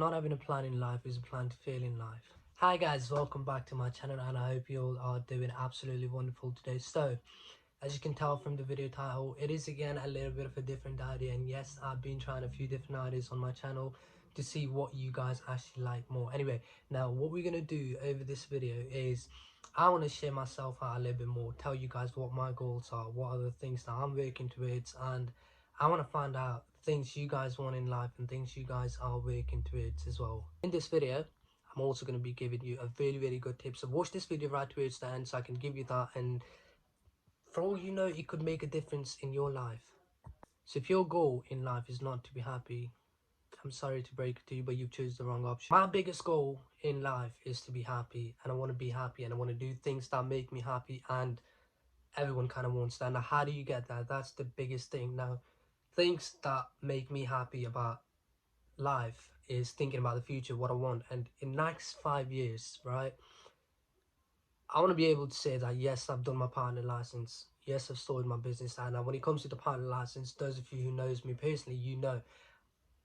Not having a plan in life is a plan to fail in life. Hi guys, welcome back to my channel and I hope you all are doing absolutely wonderful today. So, as you can tell from the video title, it is again a little bit of a different idea, and yes, I've been trying a few different ideas on my channel to see what you guys actually like more. Anyway, now what we're going to do over this video is I want to share myself out a little bit more, tell you guys what my goals are, what are the things that I'm working towards, and I want to find out things you guys want in life and things you guys are working towards as well. In this video, I'm also going to be giving you a very good tip. So watch this video right towards the end so I can give you that, and for all you know, it could make a difference in your life. So if your goal in life is not to be happy, I'm sorry to break it to you, but you've chosen the wrong option. My biggest goal in life is to be happy, and I want to be happy, and I want to do things that make me happy, and everyone kind of wants that. Now, how do you get that? That's the biggest thing. Now, things that make me happy about life is thinking about the future, what I want, and in next 5 years, right? I want to be able to say that yes, I've done my partner license. Yes, I've started my business. And now when it comes to the partner license, those of you who knows me personally, you know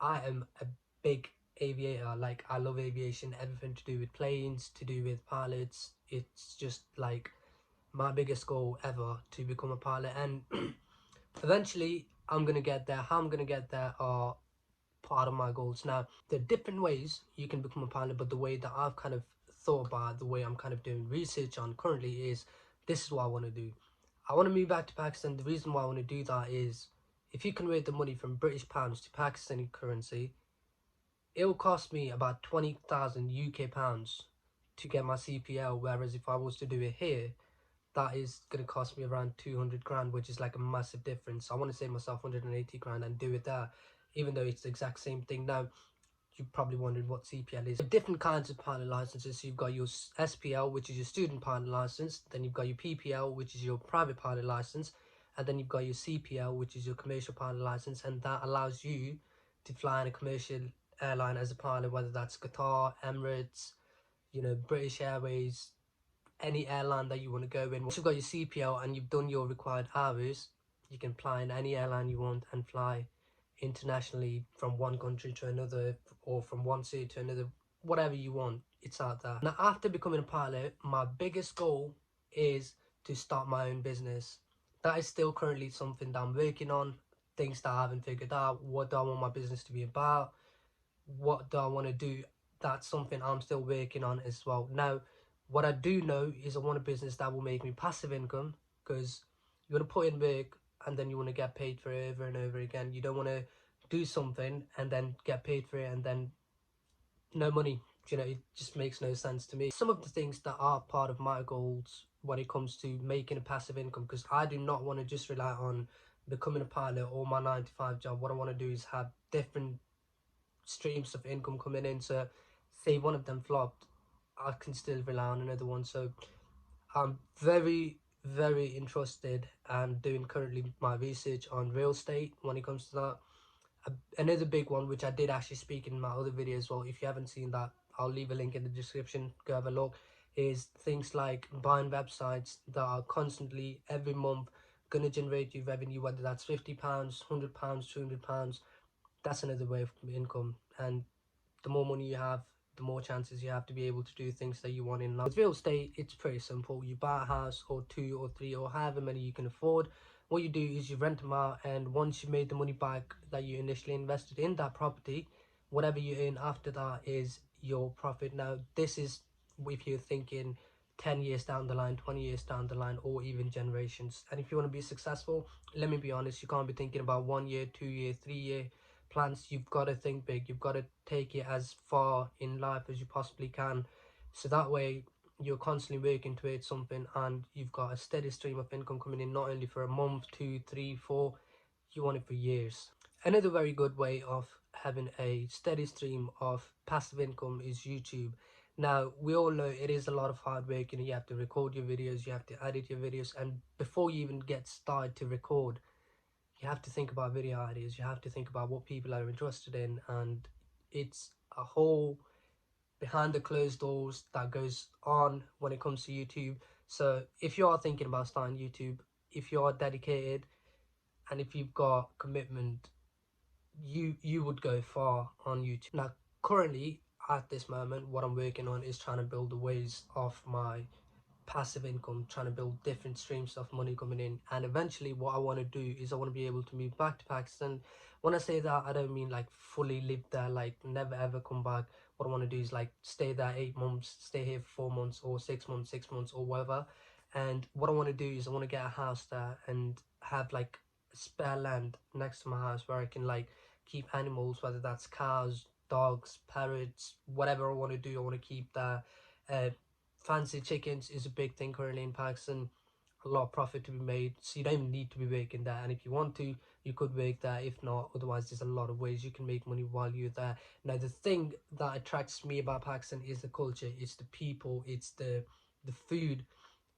I am a big aviator. Like, I love aviation, everything to do with planes, to do with pilots. It's just like my biggest goal ever to become a pilot, and eventually I'm gonna get there. How I'm gonna get there are part of my goals. Now, there are different ways you can become a pilot, but the way that I've kind of thought about, the way I'm kind of doing research on currently is, this is what I want to do. I want to move back to Pakistan. The reason why I want to do that is, if you convert the money from British pounds to Pakistani currency, it will cost me about 20,000 UK pounds to get my CPL, whereas if I was to do it here, that is going to cost me around 200 grand, which is like a massive difference. I want to save myself 180 grand and do it there, even though it's the exact same thing. Now, you're probably wondering what CPL is. Different kinds of pilot licenses. So you've got your SPL, which is your student pilot license. Then you've got your PPL, which is your private pilot license. And then you've got your CPL, which is your commercial pilot license. And that allows you to fly in a commercial airline as a pilot, whether that's Qatar, Emirates, British Airways, any airline that you want to go in. Once you've got your CPL and you've done your required hours, you can fly in any airline you want and fly internationally from one country to another, or from one city to another, whatever you want. It's out there. Now, after becoming a pilot, my biggest goal is to start my own business. That is still currently something that I'm working on, things that I haven't figured out. What do I want my business to be about? What do I want to do? That's something I'm still working on as well. Now, what I do know is I want a business that will make me passive income, because you want to put in work and then you want to get paid for it over and over again. You don't want to do something and then get paid for it and then no money. It just makes no sense to me. Some of the things that are part of my goals when it comes to making a passive income, because I do not want to just rely on becoming a pilot or my 9 to 5 job. What I want to do is have different streams of income coming in, so say one of them flopped, I can still rely on another one. So I'm very interested and doing currently my research on real estate when it comes to that. Another big one, which I did actually speak in my other video as well, if you haven't seen that, I'll leave a link in the description, go have a look, is things like buying websites that are constantly every month going to generate you revenue, whether that's £50, £100, £200. That's another way of income. And the more money you have, the more chances you have to be able to do things that you want in life. With real estate, it's pretty simple. You buy a house or two or three or however many you can afford. What you do is you rent them out, and once you made the money back that you initially invested in that property, whatever you earn after that is your profit. Now, this is if you're thinking 10 years down the line, 20 years down the line, or even generations. And if you want to be successful, let me be honest, you can't be thinking about 1 year, 2 year, 3 year plans. You've got to think big. You've got to take it as far in life as you possibly can, so that way you're constantly working towards something and you've got a steady stream of income coming in, not only for a month, 2, 3, 4, you want it for years. Another very good way of having a steady stream of passive income is YouTube. Now, we all know it is a lot of hard work. You have to record your videos, you have to edit your videos, and before you even get started to record, you have to think about video ideas, you have to think about what people are interested in, and it's a whole behind the closed doors that goes on when it comes to YouTube. So if you are thinking about starting YouTube, if you are dedicated and if you've got commitment, you would go far on YouTube. Now, currently at this moment, what I'm working on is trying to build the ways of my passive income, trying to build different streams of money coming in. And eventually what I want to do is I want to be able to move back to Pakistan. When I say that, I don't mean like fully live there, like never ever come back. What I want to do is like stay there 8 months, stay here for 4 months or 6 months, 6 months or whatever. And what I want to do is I want to get a house there and have like spare land next to my house where I can like keep animals, whether that's cows, dogs, parrots, whatever I want to do. I want to keep there. Fancy chickens is a big thing currently in Pakistan. A lot of profit to be made, so you don't even need to be working there. And if you want to, you could work there. If not, otherwise there's a lot of ways you can make money while you're there. Now the thing that attracts me about Pakistan is the culture, it's the people, it's the food,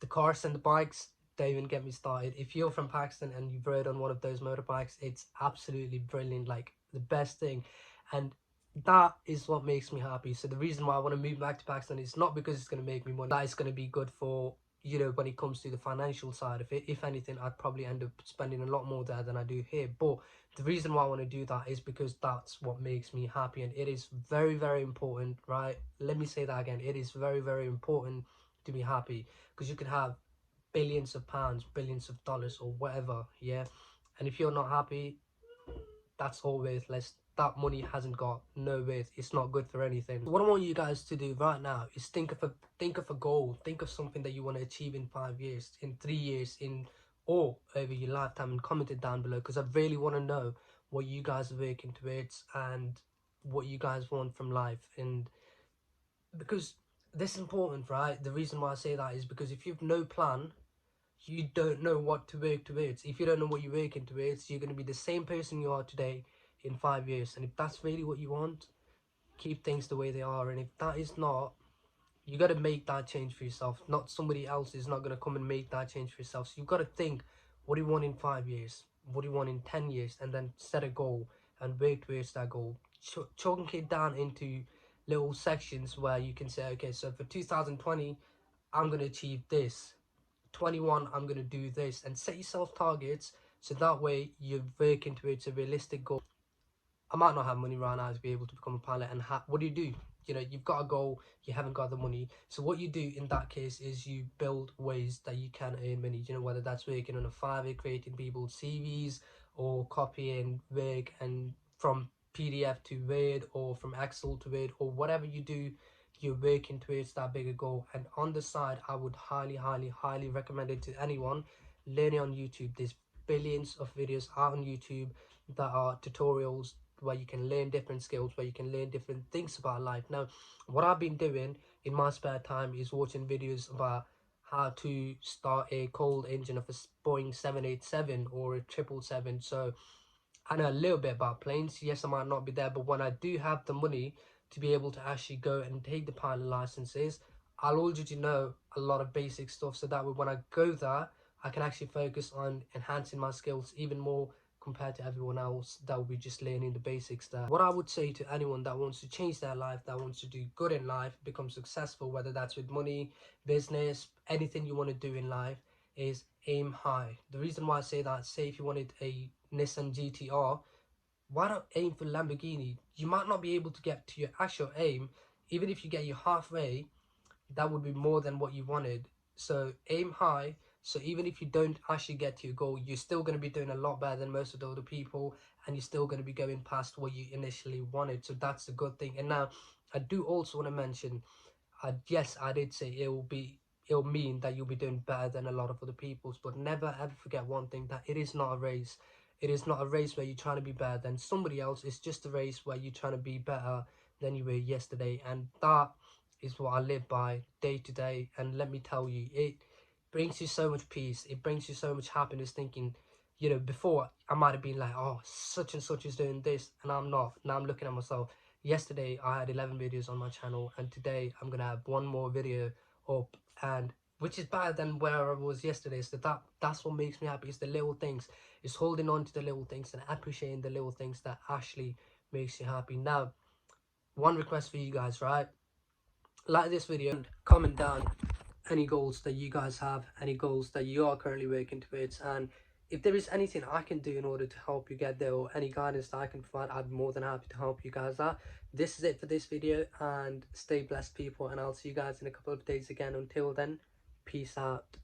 the cars and the bikes. Don't even get me started. If you're from Pakistan and you've rode on one of those motorbikes, it's absolutely brilliant, like the best thing. And that is what makes me happy. So the reason why I want to move back to Pakistan is not because it's going to make me money. That is going to be good for, you know, when it comes to the financial side of it. If anything, I'd probably end up spending a lot more there than I do here. But the reason why I want to do that is because that's what makes me happy. And it is very, very important, right? Let me say that again. It is very, very important to be happy, because you can have billions of pounds, billions of dollars or whatever, yeah, and if you're not happy, that's all worthless. That money hasn't got no worth. It's not good for anything. What I want you guys to do right now is think of a goal. Think of something that you want to achieve in 5 years, in 3 years, in or over your lifetime, and comment it down below, because I really want to know what you guys are working towards and what you guys want from life. And because this is important, right? The reason why I say that is because if you've no plan, you don't know what to work towards. If you don't know what you're working towards, you're going to be the same person you are today in 5 years. And if that's really what you want, keep things the way they are. And if that is not, you got to make that change for yourself. Not somebody else is not going to come and make that change for yourself. So you've got to think, what do you want in 5 years? What do you want in 10 years? And then set a goal and work towards that goal. Chunk it down into little sections where you can say, okay, so for 2020, I'm going to achieve this. 21, I'm going to do this, and set yourself targets so that way you're working towards a realistic goal. I might not have money right now to be able to become a pilot, and what do? You know, you've got a goal, you haven't got the money. So what you do in that case is you build ways that you can earn money. You know, whether that's working on a Fiverr, creating people's CVs, or copying work and from PDF to Word, or from Excel to Word, or whatever you do, you're working towards that bigger goal. And on the side, I would highly recommend it to anyone learning on YouTube. There's billions of videos out on YouTube that are tutorials where you can learn different skills, where you can learn different things about life. Now, what I've been doing in my spare time is watching videos about how to start a cold engine of a Boeing 787 or a 777. So I know a little bit about planes. Yes, I might not be there, but when I do have the money to be able to actually go and take the pilot licenses, I'll already know a lot of basic stuff, so that way when I go there, I can actually focus on enhancing my skills even more compared to everyone else that will be just learning the basics there. What I would say to anyone that wants to change their life, that wants to do good in life, become successful, whether that's with money, business, anything you want to do in life, is aim high. The reason why I say that, say if you wanted a Nissan GTR, why not aim for Lamborghini? You might not be able to get to your actual aim. Even if you get you halfway, that would be more than what you wanted. So aim high. So even if you don't actually get to your goal, you're still going to be doing a lot better than most of the other people, and you're still going to be going past what you initially wanted. So that's a good thing. And now I do also want to mention, yes, I did say it'll mean that you'll be doing better than a lot of other people's, but never ever forget one thing, that it is not a race. It is not a race where you're trying to be better than somebody else. It's just a race where you're trying to be better than you were yesterday. And that is what I live by day to day. And let me tell you, it brings you so much peace. It brings you so much happiness thinking, you know, before I might have been like, oh, such and such is doing this, and I'm not. Now I'm looking at myself. Yesterday I had 11 videos on my channel, and today I'm gonna have one more video up, and which is better than where I was yesterday. So that's what makes me happy. It's the little things. It's holding on to the little things and appreciating the little things that actually makes you happy. Now, one request for you guys, right? Like this video and comment down any goals that you guys have, any goals that you are currently working towards. And if there is anything I can do in order to help you get there, or any guidance that I can provide, I'd be more than happy to help you guys out. This is it for this video, and stay blessed, people, and I'll see you guys in a couple of days again. Until then, peace out.